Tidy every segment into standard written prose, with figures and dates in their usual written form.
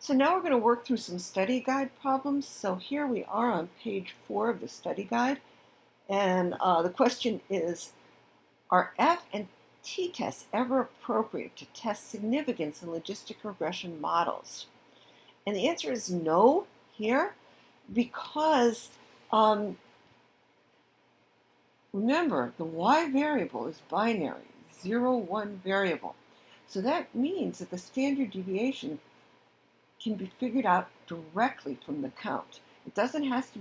So now we're going to work through some study guide problems. So here we are on page 4 of the study guide. And the question is, are F and T tests ever appropriate to test significance in logistic regression models? And the answer is no here, because remember, the y variable is binary, 0, 1 variable. So that means that the standard deviation can be figured out directly from the count. It doesn't have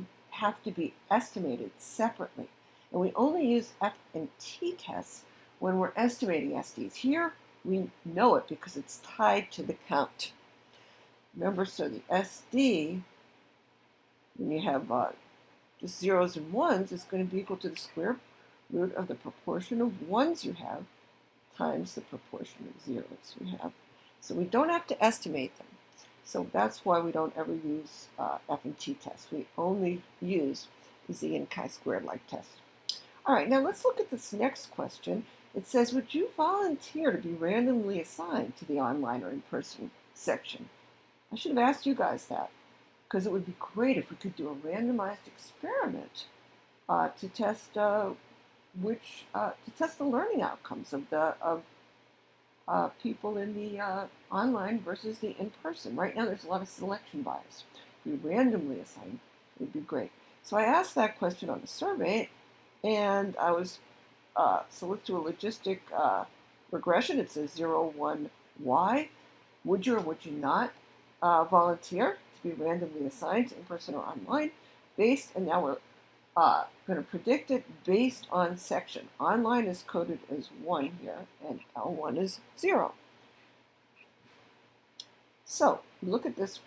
to be estimated separately. And we only use F and T tests when we're estimating SDs. Here, we know it because it's tied to the count. Remember, so the SD, when you have just zeros and ones, is going to be equal to the square root of the proportion of ones you have times the proportion of zeros you have. So we don't have to estimate them. So that's why we don't ever use F and T tests. We only use Z and chi-squared like tests. All right, now let's look at this next question. It says, would you volunteer to be randomly assigned to the online or in-person section? I should have asked you guys that, because it would be great if we could do a randomized experiment to test the learning outcomes of people in the online versus the in-person. Right now there's a lot of selection bias. If we randomly assign, it would be great. So I asked that question on the survey, and I was, so let's do a logistic regression. It says 0, 1, y. Would you or would you not volunteer to be randomly assigned to in-person or online and now we're going to predict it based on section. Online is coded as 1 here, and L1 is 0. So, look at this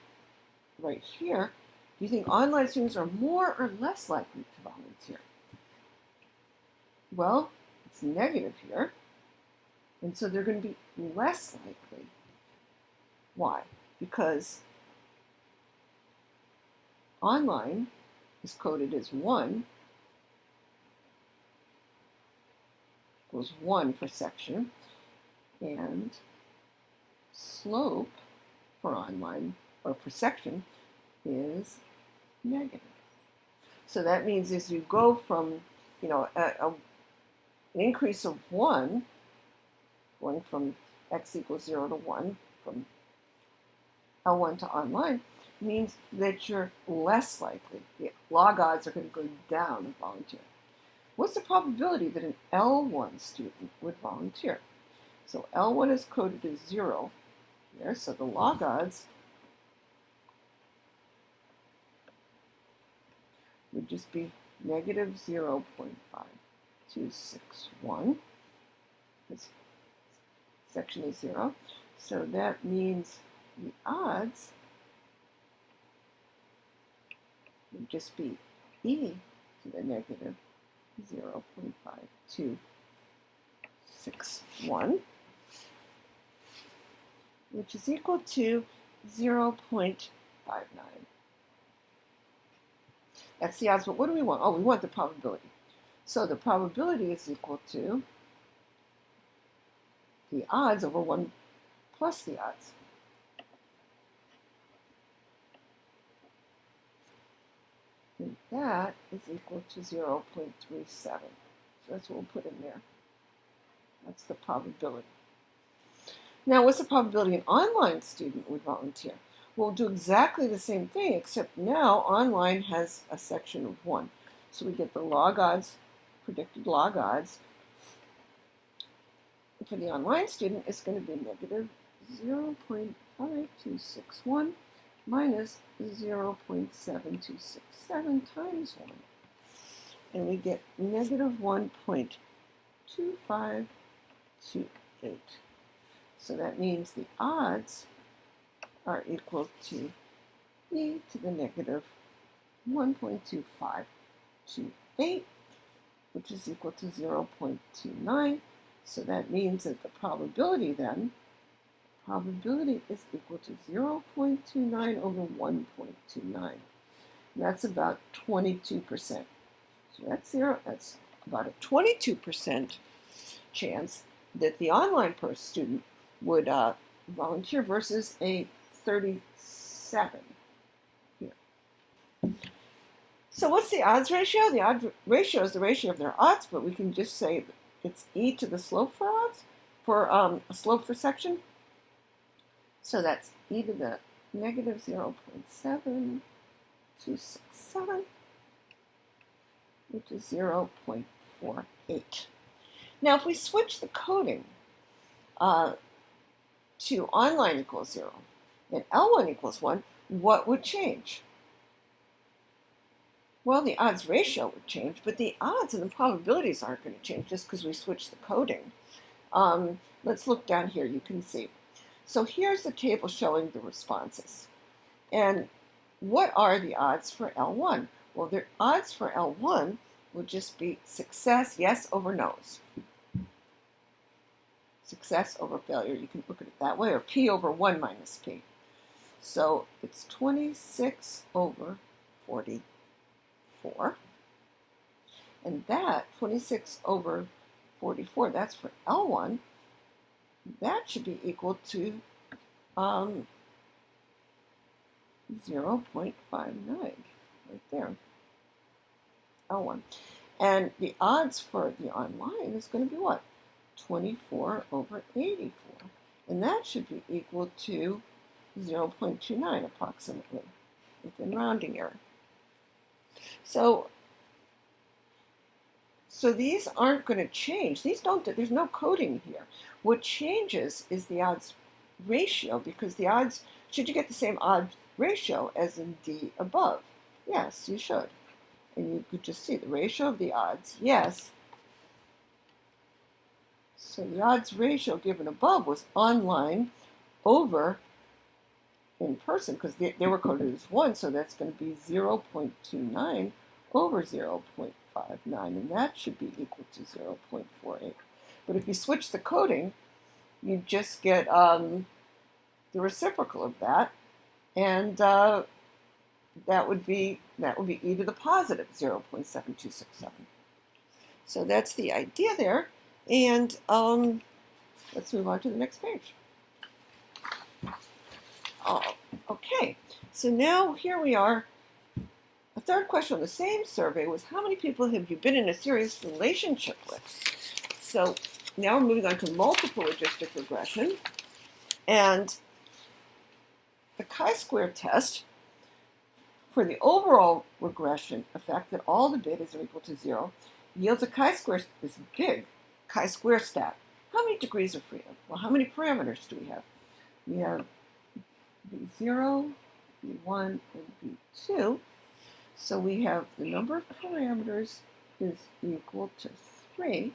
right here. Do you think online students are more or less likely to volunteer? Well, it's negative here, and so they're going to be less likely. Why? Because online is coded as 1, equals 1 for section, and slope for online, or for section, is negative. So that means as you go from, an increase of 1, going from x equals 0 to 1, from L1 to online, means that you're less likely. The log odds are going to go down and volunteer. What's the probability that an L1 student would volunteer? So L1 is coded as 0 here, so the log odds would just be negative 0.5261. This section is 0. So that means the odds would just be e to the negative 0.5261, which is equal to 0.59. That's the odds, but what do we want? Oh, we want the probability. So the probability is equal to the odds over 1 plus the odds. And that is equal to 0.37. So that's what we'll put in there. That's the probability. Now, what's the probability an online student would volunteer? We'll do exactly the same thing, except now online has a section of 1. So we get the log odds, predicted log odds. For the online student, it's going to be negative 0.5261 minus 0.7267 times 1. And we get negative 1.2528. So that means the odds are equal to e to the negative 1.2528, which is equal to 0.29. So that means that the probability then, is equal to 0.29 over 1.29. That's about 22%. So that's about a 22% chance that the online student would volunteer versus a 36% 7 here. So what's the odds ratio? The odds ratio is the ratio of their odds, but we can just say it's e to the slope for odds, for a slope for section. So that's e to the negative 0.7267, which is 0.48. Now, if we switch the coding to online equals 0 and L1 equals 1, what would change? Well, the odds ratio would change, but the odds and the probabilities aren't going to change just because we switch the coding. Let's look down here. You can see. So here's the table showing the responses. And what are the odds for L1? Well, the odds for L1 will just be success, yes over no's. Success over failure, you can look at it that way, or P over 1 minus P. So it's 26 over 44. And that, 26 over 44, that's for L1. That should be equal to 0.59, right there, L1. And the odds for the online is going to be what? 24 over 84. And that should be equal to 0.29 approximately, within rounding error. So these aren't going to change. These don't, there's no coding here. What changes is the odds ratio, because the odds, should you get the same odds ratio as in D above? Yes, you should. And you could just see the ratio of the odds, yes. So the odds ratio given above was online over in person, because they were coded as 1, so that's going to be 0.29 over 0.59, and that should be equal to 0.48. But if you switch the coding, you just get the reciprocal of that, and that would be e to the positive 0.7267. So that's the idea there, and let's move on to the next page. Okay, so now here we are. A third question on the same survey was, how many people have you been in a serious relationship with? So now we're moving on to multiple logistic regression. And the chi-square test for the overall regression effect that all the betas are equal to 0 yields a chi-square, this big chi-square stat. How many degrees of freedom? Well, how many parameters do we have? We have B0, B1, and B2. So we have the number of parameters is equal to 3.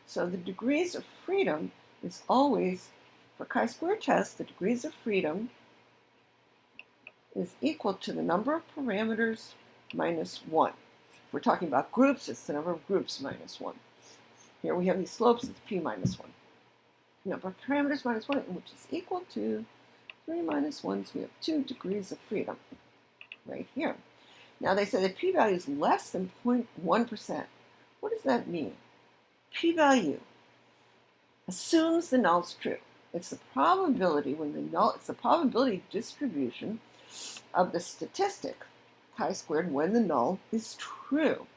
So the degrees of freedom is always, for chi-square test, the degrees of freedom is equal to the number of parameters minus 1. If we're talking about groups, it's the number of groups minus 1. Here we have these slopes, it's P minus 1. Number of parameters minus 1, which is equal to 3 minus 1, so we have 2 degrees of freedom right here. Now they say the p-value is less than 0.1%. What does that mean? P-value assumes the null is true. It's the probability when the null, it's the probability distribution of the statistic chi-squared when the null is true.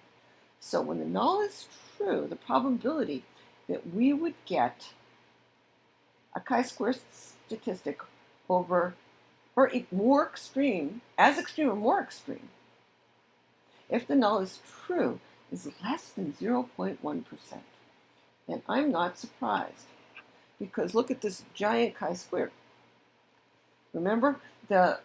So when the null is true, the probability that we would get a chi-square statistic over, or more extreme, as extreme or more extreme, if the null is true, is less than 0.1%. And I'm not surprised, because look at this giant chi-square. Remember, the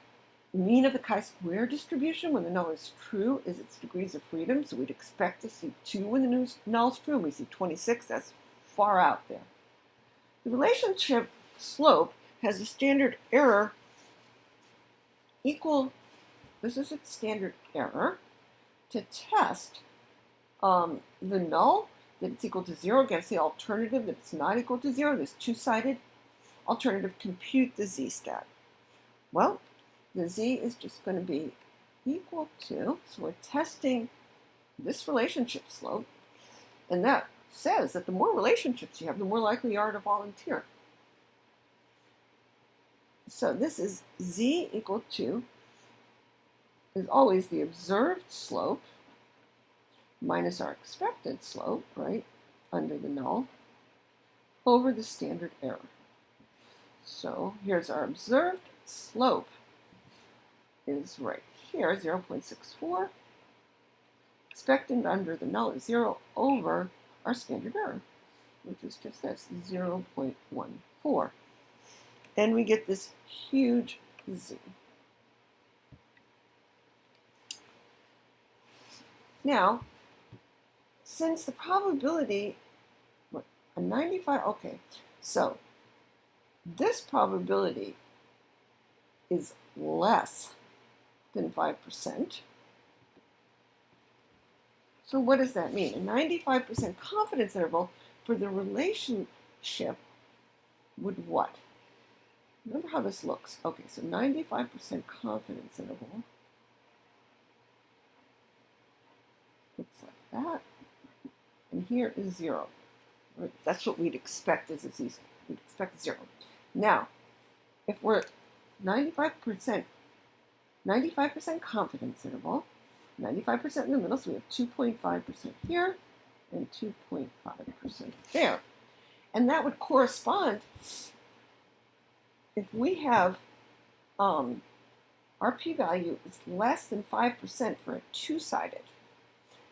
mean of the chi-square distribution when the null is true is its degrees of freedom, so we'd expect to see 2 when the null is true, and we see 26, that's far out there. The relationship slope has a standard error equal, this is its standard error, to test the null, that it's equal to 0 against the alternative that it's not equal to 0, this two-sided alternative, compute the z-stat. Well, the z is just going to be equal to, so we're testing this relationship slope, and that says that the more relationships you have, the more likely you are to volunteer. So this is z equal to is always the observed slope minus our expected slope, right, under the null, over the standard error. So here's our observed slope is right here, 0.64. Expected under the null is 0 over our standard error, which is just this, 0.14. And we get this huge Z. Now, since the probability, a 95, okay, so this probability is less than 5%. So what does that mean? A 95% confidence interval for the relationship would what? Remember how this looks. Okay, so 95% confidence interval looks like that. And here is 0. That's what we'd expect as a Z. We'd expect 0. Now, if we're 95% confidence interval, 95% in the middle, so we have 2.5% here and 2.5% there. And that would correspond if we have our p-value is less than 5% for a two-sided.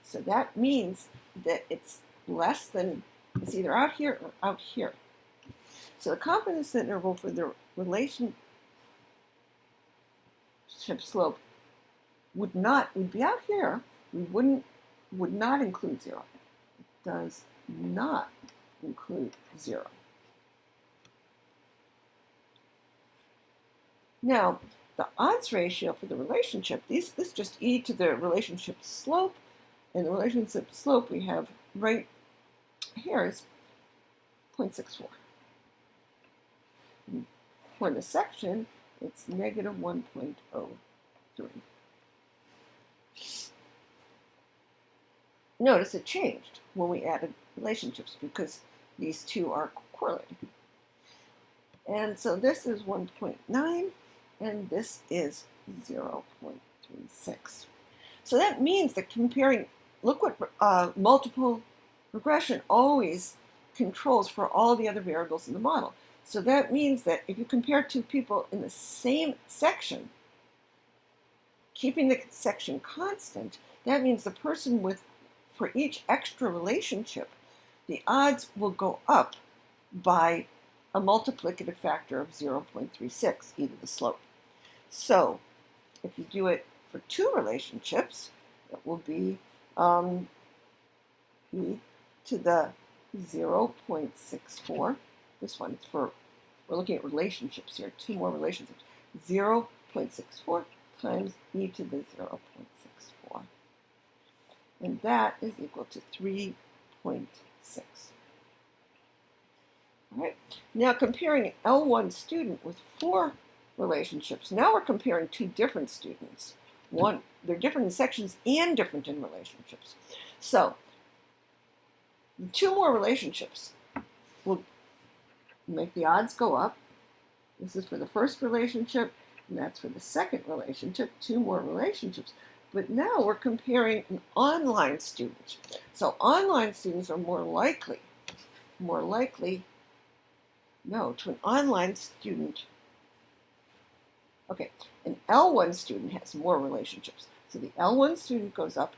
So that means that it's less than, it's either out here or out here. So the confidence interval for the relationship slope would be out here. Would not include 0. It does not include 0. Now, the odds ratio for the relationship, this is just e to the relationship slope, and the relationship slope we have right here is 0.64. For the section, it's negative 1.03. Notice it changed when we added relationships because these two are correlated. And so this is 1.9 and this is 0.36. So that means that comparing, look what multiple regression always controls for all the other variables in the model. So that means that if you compare two people in the same section, keeping the section constant, that means the person with, for each extra relationship, the odds will go up by a multiplicative factor of 0.36, e to the slope. So if you do it for two relationships, it will be e to the 0.64. This one is for, we're looking at relationships here, two more relationships. 0.64 times e to the 0.64. And that is equal to 3.6. All right. Now comparing an L1 student with 4 relationships. Now we're comparing two different students. One, they're different in sections and different in relationships. So the 2 more relationships will make the odds go up. This is for the first relationship, and that's for the second relationship, 2 more relationships. But now we're comparing an online student. So online students are more likely, no, to an online student. Okay, an L1 student has more relationships. So the L1 student goes up,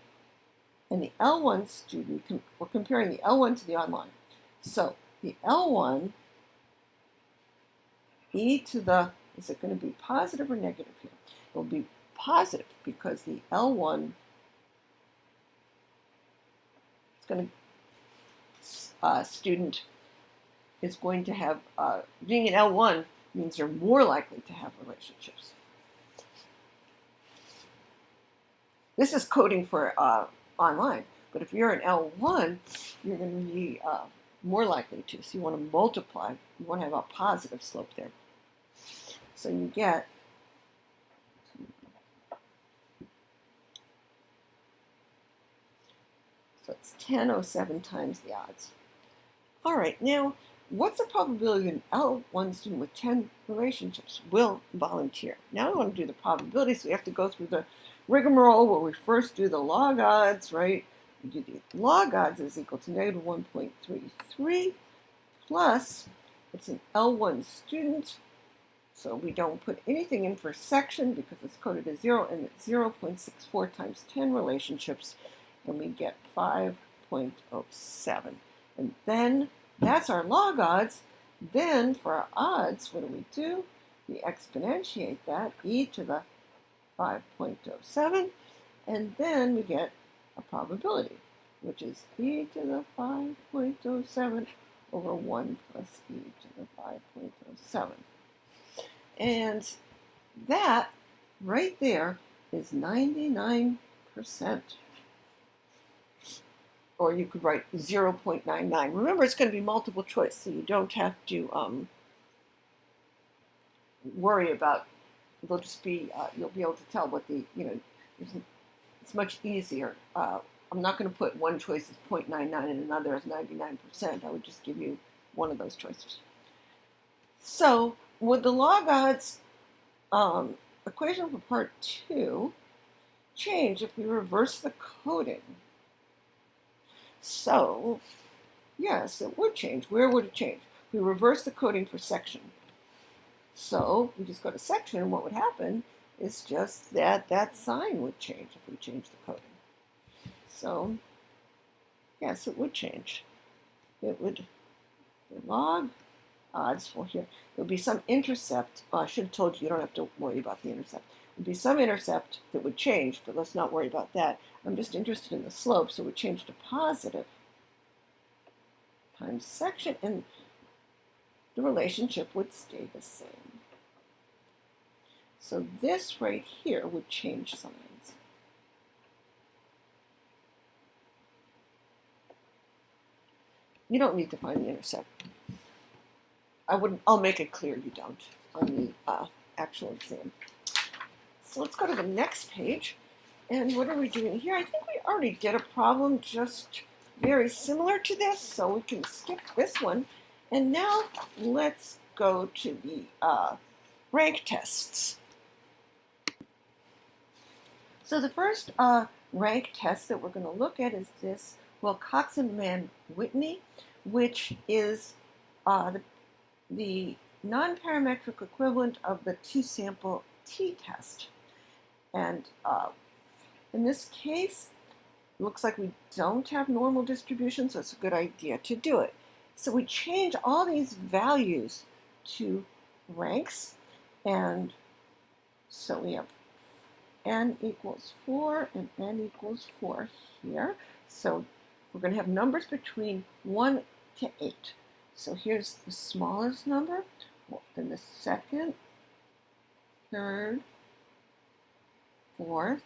and the L1 student, we're comparing the L1 to the online. So the L1, e to the, is it going to be positive or negative here? It will be positive because the L1 is going to, student is going to have, being an L1 means you're more likely to have relationships. This is coding for online, but if you're an L1, you're going to be more likely to. So you want to multiply, you want to have a positive slope there. So you get so it's 1007 times the odds. All right, now what's the probability an L1 student with 10 relationships will volunteer? Now we want to do the probability, so we have to go through the rigmarole where we first do the log odds, right? We do the log odds is equal to negative 1.33 plus, it's an L1 student, so we don't put anything in for section because it's coded as 0, and it's 0.64 times 10 relationships, and we get 5.07. And then that's our log odds. Then for our odds, what do? We exponentiate that, e to the 5.07, and then we get a probability, which is e to the 5.07 over 1 plus e to the 5.07. And that right there is 99%. Or you could write 0.99. Remember, it's going to be multiple choice, so you don't have to worry about. They'll just be you'll be able to tell what the it's much easier. I'm not going to put one choice as 0.99 and another as 99%. I would just give you one of those choices. So would the log odds equation for part 2 change if we reverse the coding? So, yes, it would change. Where would it change? We reverse the coding for section. So we just go to section, and what would happen is just that that sign would change if we change the coding. So, yes, it would change. It would, the log odds for here, there would be some intercept. I should have told you, you don't have to worry about the intercept. There would be some intercept that would change, but let's not worry about that. I'm just interested in the slope, so it would change to positive times section, and the relationship would stay the same. So this right here would change signs. You don't need to find the intercept. I'll make it clear you don't on the actual exam. So let's go to the next page. And what are we doing here? I think we already did a problem just very similar to this, so we can skip this one. And now let's go to the rank tests. So the first rank test that we're going to look at is this Wilcoxon Mann-Whitney, which is the non-parametric equivalent of the two-sample t-test. And in this case, it looks like we don't have normal distribution, so it's a good idea to do it. So we change all these values to ranks, and so we have n equals 4 and n equals 4 here. So we're going to have numbers between 1 to 8. So here's the smallest number, then the second, third, fourth,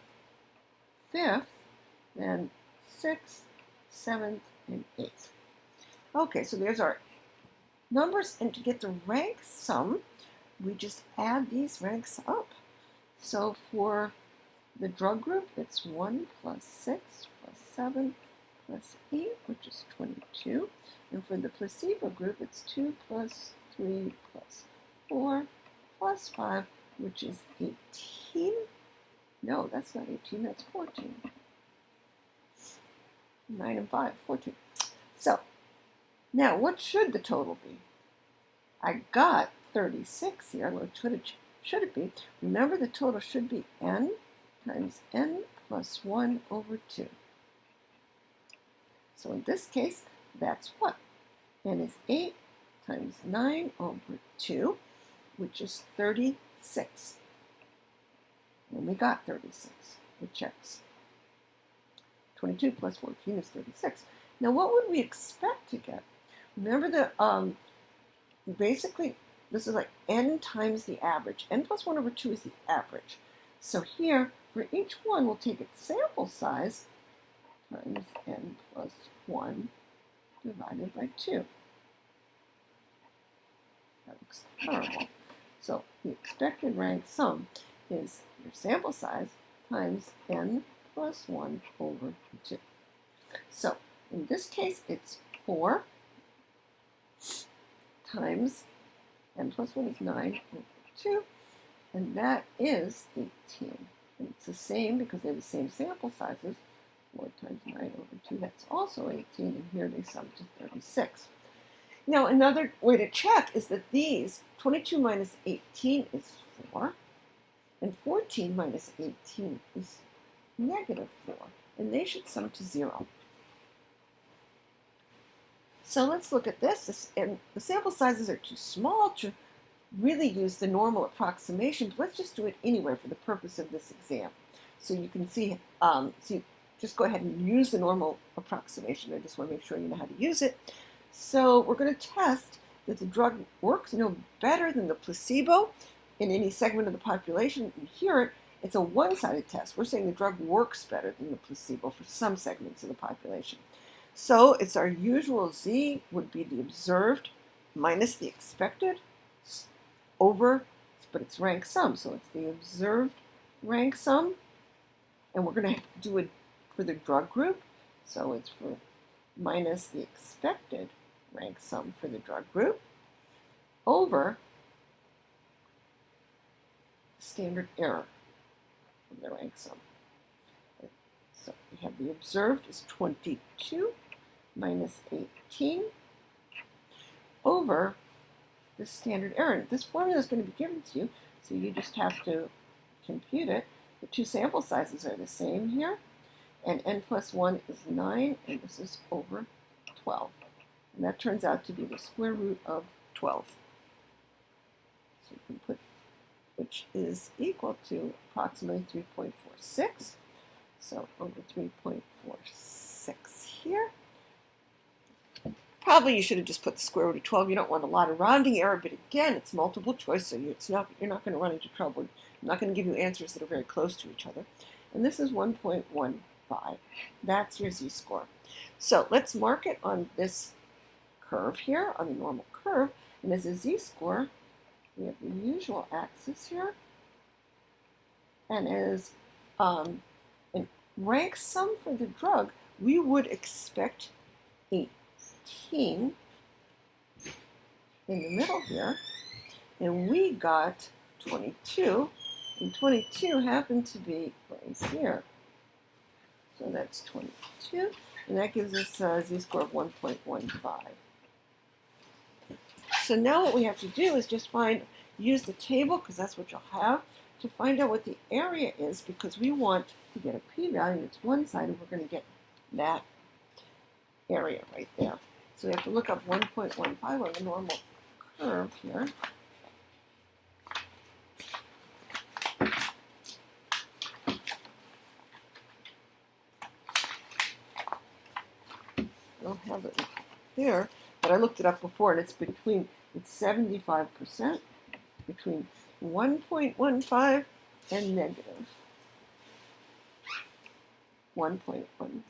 fifth, then sixth, seventh, and eighth. Okay, so there's our numbers, and to get the rank sum, we just add these ranks up. So for the drug group, it's 1 plus 6 plus 7 plus 8, which is 22. And for the placebo group, it's 2 plus 3 plus 4 plus 5, which is 18. No, that's not 18, that's 14. 9 and 5, 14. So, now what should the total be? I got 36 here. What should it be? Remember, the total should be n times n plus 1 over 2. So in this case, that's what? N is 8 times 9 over 2, which is 36. And we got 36, which checks. 22 plus 14 is 36. Now, what would we expect to get? Remember that basically, this is like n times the average. N plus 1 over 2 is the average. So here, for each one, we'll take its sample size times n plus 1 divided by 2. That looks terrible. So the expected rank sum is your sample size times n plus 1 over 2. So in this case, it's 4. times n plus 1 is 9 over 2, and that is 18. And it's the same because they have the same sample sizes. 4 times 9 over 2, that's also 18, and here they sum to 36. Now, another way to check is that these, 22 minus 18 is 4, and 14 minus 18 is negative 4, and they should sum to 0. So let's look at this. And the sample sizes are too small to really use the normal approximation, but let's just do it anyway for the purpose of this exam. So you can see, just go ahead and use the normal approximation. I just want to make sure you know how to use it. So we're going to test that the drug works no better than the placebo in any segment of the population. And here, it's a one-sided test. We're saying the drug works better than the placebo for some segments of the population. So it's our usual z would be the observed minus the expected over, but it's rank sum. So it's the observed rank sum. And we're going to do it for the drug group. So it's for minus the expected rank sum for the drug group over standard error of the rank sum. So we have the observed is 22 minus 18 over the standard error. This formula is going to be given to you, so you just have to compute it. The two sample sizes are the same here, and n plus 1 is 9, and this is over 12. And that turns out to be the square root of 12. So you can put, which is equal to approximately 3.46. So over 3.46 here. Probably you should have just put the square root of 12. You don't want a lot of rounding error, but again, it's multiple choice, so you're not going to run into trouble. I'm not going to give you answers that are very close to each other. And this is 1.15. That's your z-score. So let's mark it on this curve here, on the normal curve. And as a z-score, we have the usual axis here. And as an rank sum for the drug, we would expect 18 in the middle here, and we got 22, and 22 happened to be right here. So that's 22, and that gives us a z-score of 1.15. So now what we have to do is just use the table, because that's what you'll have, to find out what the area is, because we want to get a p-value that's one-sided. We're going to get that area right there. So we have to look up 1.15 on the normal curve here. I don't have it there, but I looked it up before, and it's 75% between 1.15 and negative 1.15.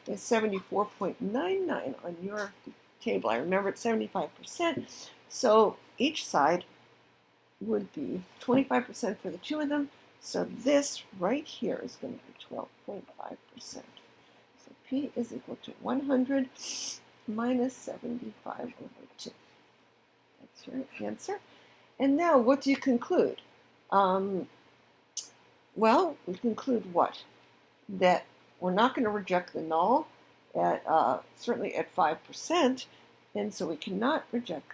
is 74.99 on your table. I remember it's 75%, so each side would be 25% for the two of them, so this right here is going to be 12.5%. So P is equal to 100 minus 75 over 2. That's your answer. And now, what do you conclude? Well, we conclude what? That we're not going to reject the null at certainly at 5%, and so we cannot reject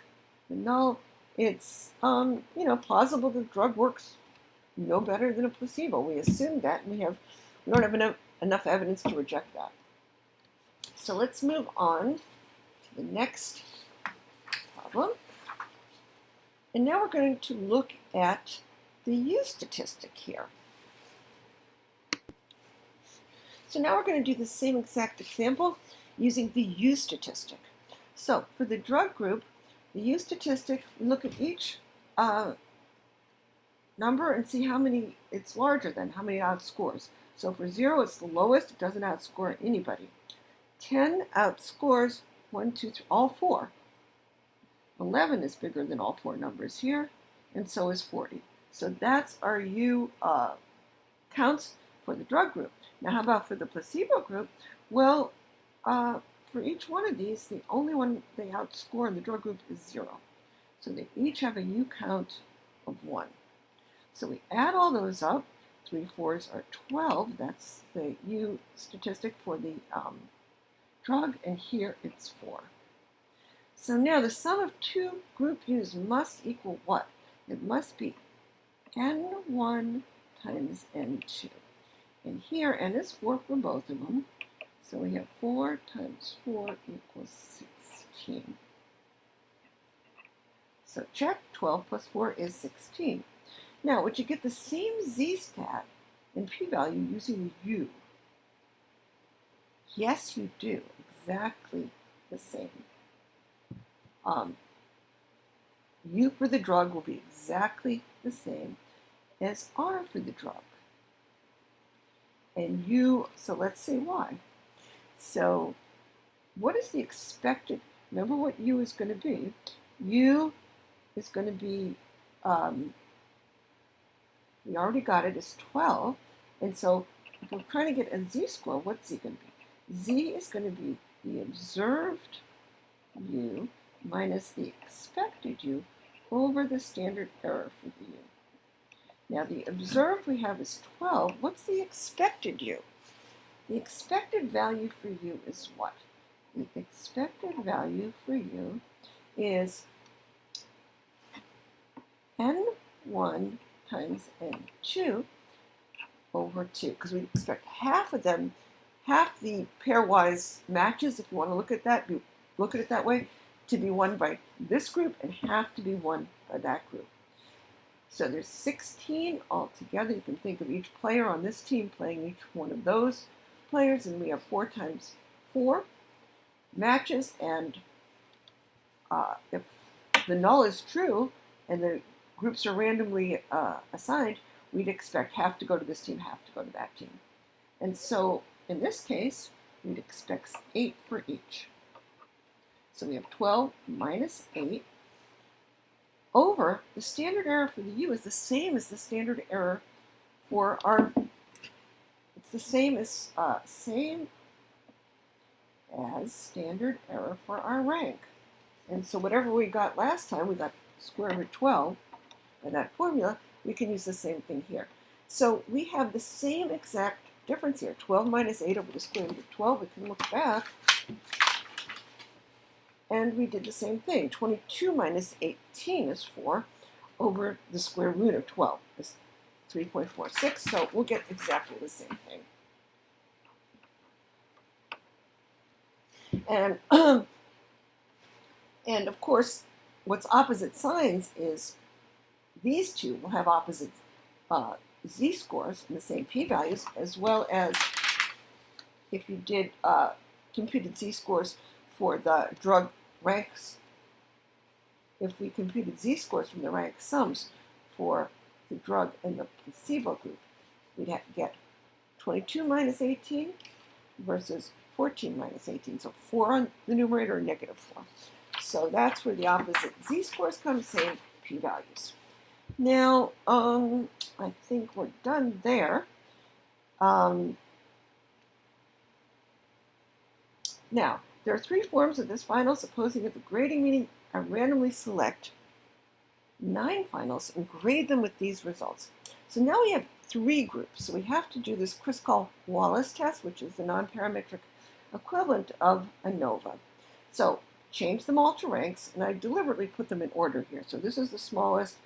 the null. It's plausible the drug works no better than a placebo. We assume that, and we don't have enough evidence to reject that. So let's move on to the next problem. And now we're going to look at the U statistic here. So now we're going to do the same exact example using the U statistic. So for the drug group, the U statistic, we look at each number and see how many it's larger than, how many it outscores. So for 0, it's the lowest. It doesn't outscore anybody. 10 outscores 1, 2, 3, all 4. 11 is bigger than all 4 numbers here, and so is 40. So that's our U counts for the drug group. Now, how about for the placebo group? Well, for each one of these, the only one they outscore in the drug group is 0. So they each have a U count of 1. So we add all those up. 3 4s are 12. That's the U statistic for the drug, and here it's 4. So now the sum of two group U's must equal what? It must be N1 times N2. And here N is 4 for both of them. So we have 4 times 4 equals 16. So check, 12 plus 4 is 16. Now, would you get the same z-stat and p-value using U? Yes, you do. Exactly the same. U for the drug will be exactly the same as R for the drug. And U, so let's say why. So what is the expected, remember what U is going to be. U is going to be, we already got it as 12. And so if we're trying to get a z-score, what's z going to be? Z is going to be the observed U minus the expected U over the standard error for the U. Now the observed we have is 12. What's the expected U? The expected value for U is what? The expected value for U is N1 times N2 over 2, because we expect half of them, half the pairwise matches, if you want to look at it that way, to be won by this group and half to be won by that group. So there's 16 altogether. You can think of each player on this team playing each one of those players, and we have 4 times 4 matches, and if the null is true and the groups are randomly assigned, we'd expect half to go to this team, half to go to that team. And so in this case, we'd expect 8 for each. So we have 12 minus 8 over the standard error for the U is the same as the standard error for our, it's the same as standard error for our rank. And so whatever we got last time, we got square root 12 by that formula, we can use the same thing here. So we have the same exact difference here, 12 minus 8 over the square root of 12. We can look back, and we did the same thing. 22 minus 18 is 4 over the square root of 12 is 3.46, so we'll get exactly the same thing. And, and of course, what's opposite signs is these two will have opposite z-scores and the same p-values, as well as if you did computed z-scores for the drug ranks. If we computed z-scores from the rank sums for the drug and the placebo group, we'd have to get 22 minus 18 versus 14 minus 18. So 4 on the numerator or negative 4. So that's where the opposite z-scores come, same p-values. Now, I think we're done there. Now, there are 3 forms of this final, supposing at the grading meeting I randomly select 9 finals and grade them with these results. So now we have 3 groups. So we have to do this Kruskal-Wallis test, which is the non-parametric equivalent of ANOVA. So change them all to ranks, and I deliberately put them in order here. So this is the smallest.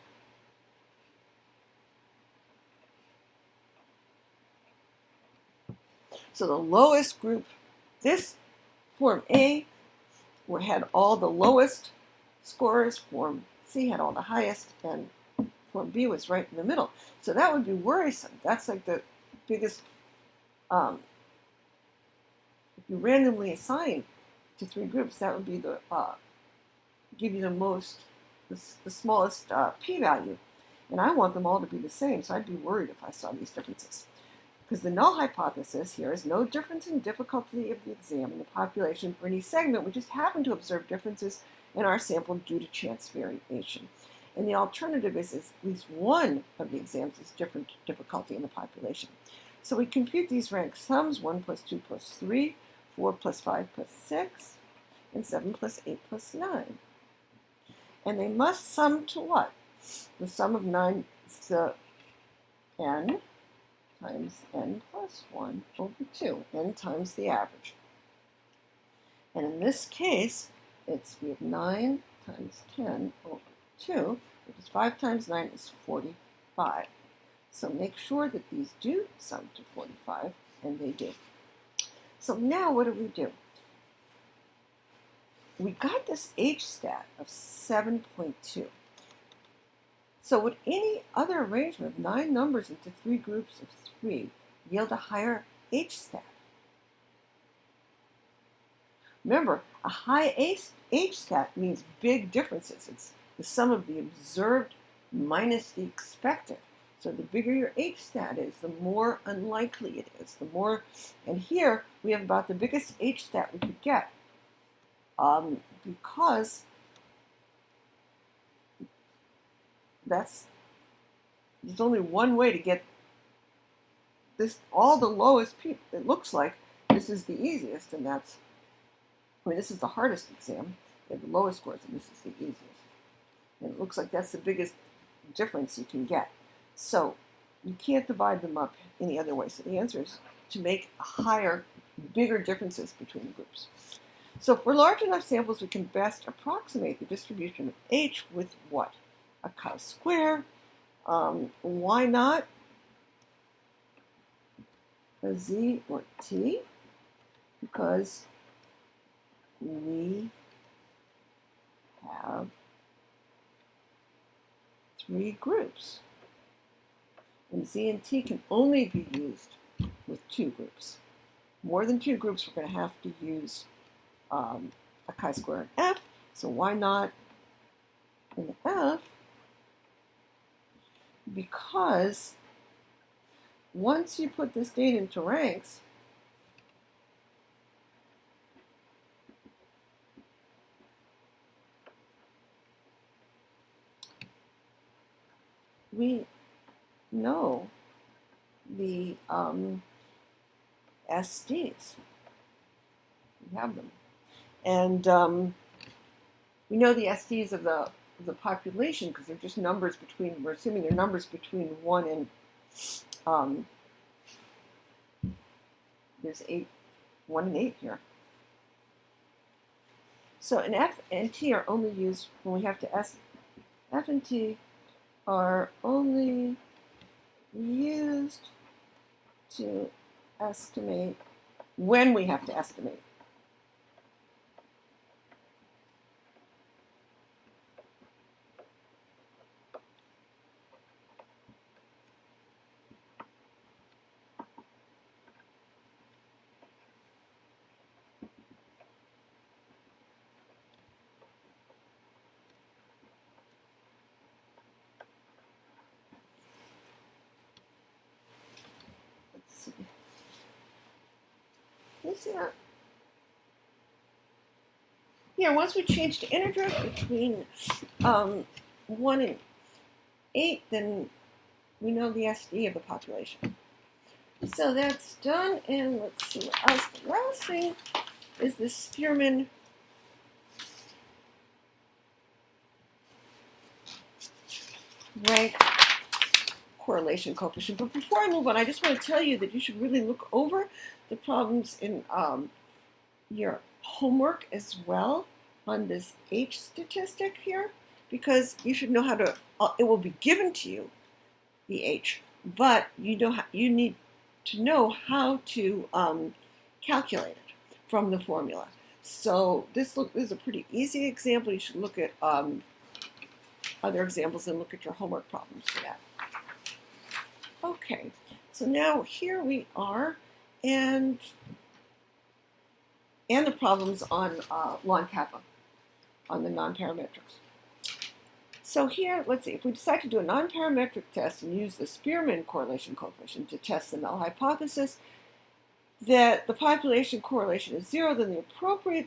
So the lowest group, this Form A had all the lowest scores, Form C had all the highest, and Form B was right in the middle. So that would be worrisome. That's like the biggest, if you randomly assign to 3 groups, that would be the, give you the smallest p-value. And I want them all to be the same, so I'd be worried if I saw these differences. Because the null hypothesis here is no difference in difficulty of the exam in the population for any segment. We just happen to observe differences in our sample due to chance variation. And the alternative is at least one of the exams is different difficulty in the population. So we compute these rank sums, 1 plus 2 plus 3 4 plus 5 plus 6, and 7 plus 8 plus 9. And they must sum to what? The sum of 9 is the n times n plus 1 over 2, n times the average. And in this case, we have 9 times 10 over 2, which is 5 times 9 is 45. So make sure that these do sum to 45, and they do. So now what do? We got this h-stat of 7.2. So would any other arrangement of 9 numbers into 3 groups of 3 yield a higher h-stat? Remember, a high h-stat means big differences. It's the sum of the observed minus the expected. So the bigger your h-stat is, the more unlikely it is. And here we have about the biggest h-stat we could get. Because there's only one way to get this, all the lowest people. It looks like this is the easiest, and this is the hardest exam. You have the lowest scores, and this is the easiest. And it looks like that's the biggest difference you can get. So you can't divide them up any other way. So the answer is to make bigger differences between the groups. So for large enough samples, we can best approximate the distribution of H with what? A chi-square. Why not a Z or T? Because we have 3 groups. And Z and T can only be used with 2 groups. More than 2 groups, we're going to have to use a chi-square in F. So why not in F? Because once you put this data into ranks, we know the SDs. We have them. And we know the SDs of the population because they're just numbers between, we're assuming they're numbers between 1 and, there's 1 and 8 here. So an F and T are only used when we have to F and T are only used to estimate when we have to estimate. You see that? Yeah, once we change to integers between 1 and 8, then we know the SD of the population. So that's done, and let's see what else. The last thing is the Spearman rank correlation coefficient. But before I move on, I just want to tell you that you should really look over the problems in your homework as well on this H statistic here, because you should know how to, it will be given to you, the H, but you need to know how to calculate it from the formula. So this is a pretty easy example. You should look at other examples and look at your homework problems for that. Okay, so now here we are, and the problems on log kappa, on the non-parametrics. So here, let's see, if we decide to do a non-parametric test and use the Spearman correlation coefficient to test the null hypothesis that the population correlation is 0, then the appropriate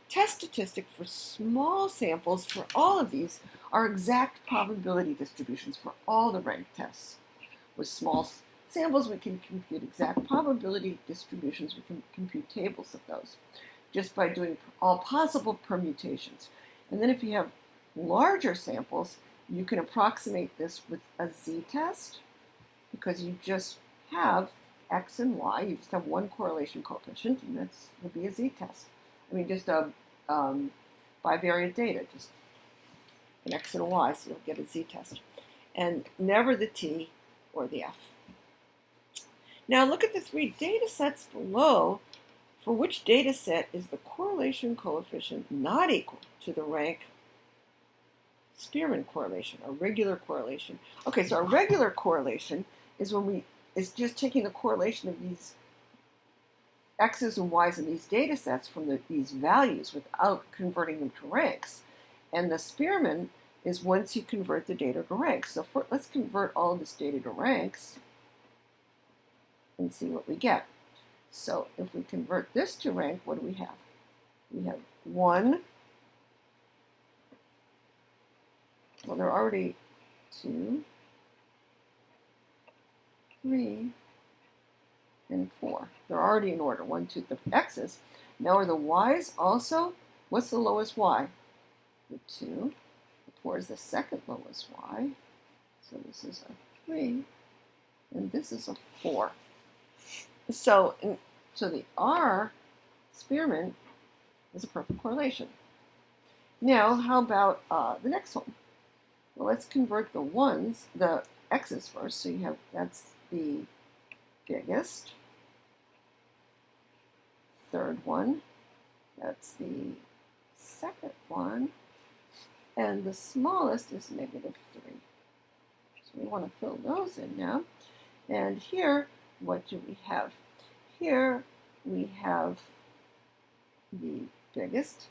test statistic for small samples for all of these are exact probability distributions for all the ranked tests with small samples, we can compute exact probability distributions. We can compute tables of those just by doing all possible permutations. And then if you have larger samples, you can approximate this with a z-test, because you just have x and y. You just have one correlation coefficient, and that would be a z-test. I mean, just a bivariate data, just an x and a y, so you'll get a z-test. And never the t or the f. Now look at the three data sets below. For which data set is the correlation coefficient not equal to the rank Spearman correlation, a regular correlation? Okay, so a regular correlation is when is just taking the correlation of these x's and y's in these data sets from these values without converting them to ranks. And the Spearman is once you convert the data to ranks. So let's convert all of this data to ranks and see what we get. So if we convert this to rank, what do we have? We have 1. Well, there are already 2, 3, and 4. They're already in order. 1, 2, the x's. Now are the y's also? What's the lowest y? The 2. The 4 is the second lowest y. So this is a 3. And this is a 4. So the R Spearman is a perfect correlation. Now, how about the next one? Well, let's convert the x's first. So you have, that's the biggest. Third one, that's the second one. And the smallest is -3. So we want to fill those in now. And here, what do we have? Here we have the biggest,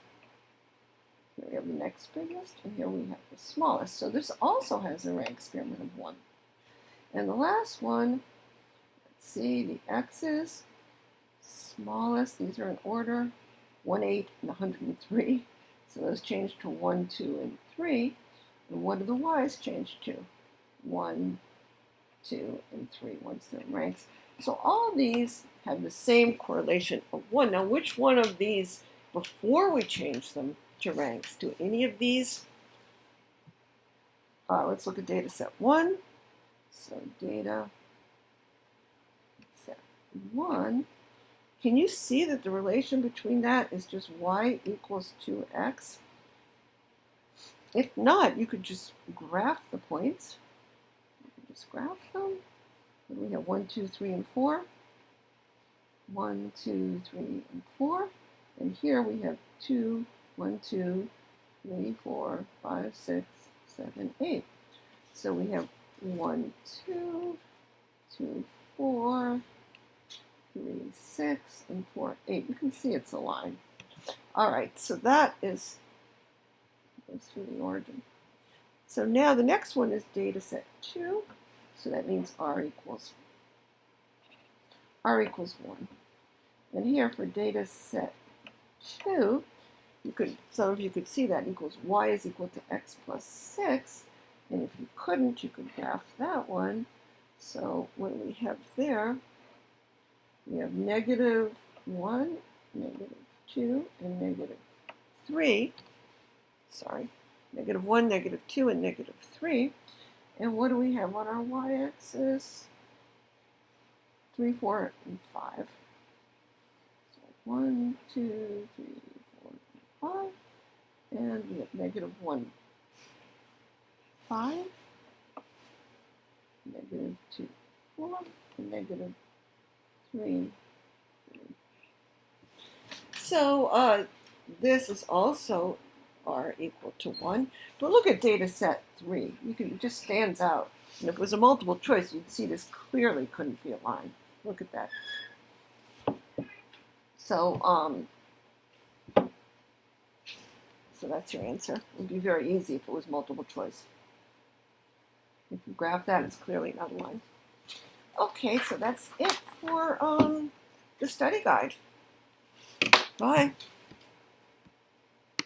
here we have the next biggest, and here we have the smallest. So this also has a rank Spearman of 1. And the last one, let's see, the x's, smallest, these are in order, 1, 8, and 103. So those change to 1, 2, and 3. And what do the y's change to? 1, 2, and 3 once they're in ranks. So all of these have the same correlation of 1. Now, which one of these, before we change them to ranks, do any of these? Let's look at data set 1. So data set 1. Can you see that the relation between that is just y equals 2x? If not, you could just graph the points. You could just graph them. We have 1, 2, 3, and 4. 1, 2, 3, and 4. And here we have 2, 1, 2, 3, 4, 5, 6, 7, 8. So we have 1, 2, 2, 4, 3, 6, and 4, 8. You can see it's a line. All right, so that goes through the origin. So now the next one is data set 2. So that means R equals 1. And here for data set 2, some of you could see that equals y is equal to x plus 6. And if you couldn't, you could graph that one. So what do we have there? We have -1, -2, and -3. Sorry, -1, -2, and -3. And what do we have on our y-axis? 3, 4, and 5. So 1, 2, 3, 4, and 5. And we have -1, 5, -2, 4, and -3, 3. So this is also R equal to 1. But look at data set 3. It just stands out. And if it was a multiple choice, you'd see this clearly couldn't be a line. Look at that. So, so that's your answer. It would be very easy if it was multiple choice. If you graph that, it's clearly not a line. Okay, so that's it for the study guide. Bye.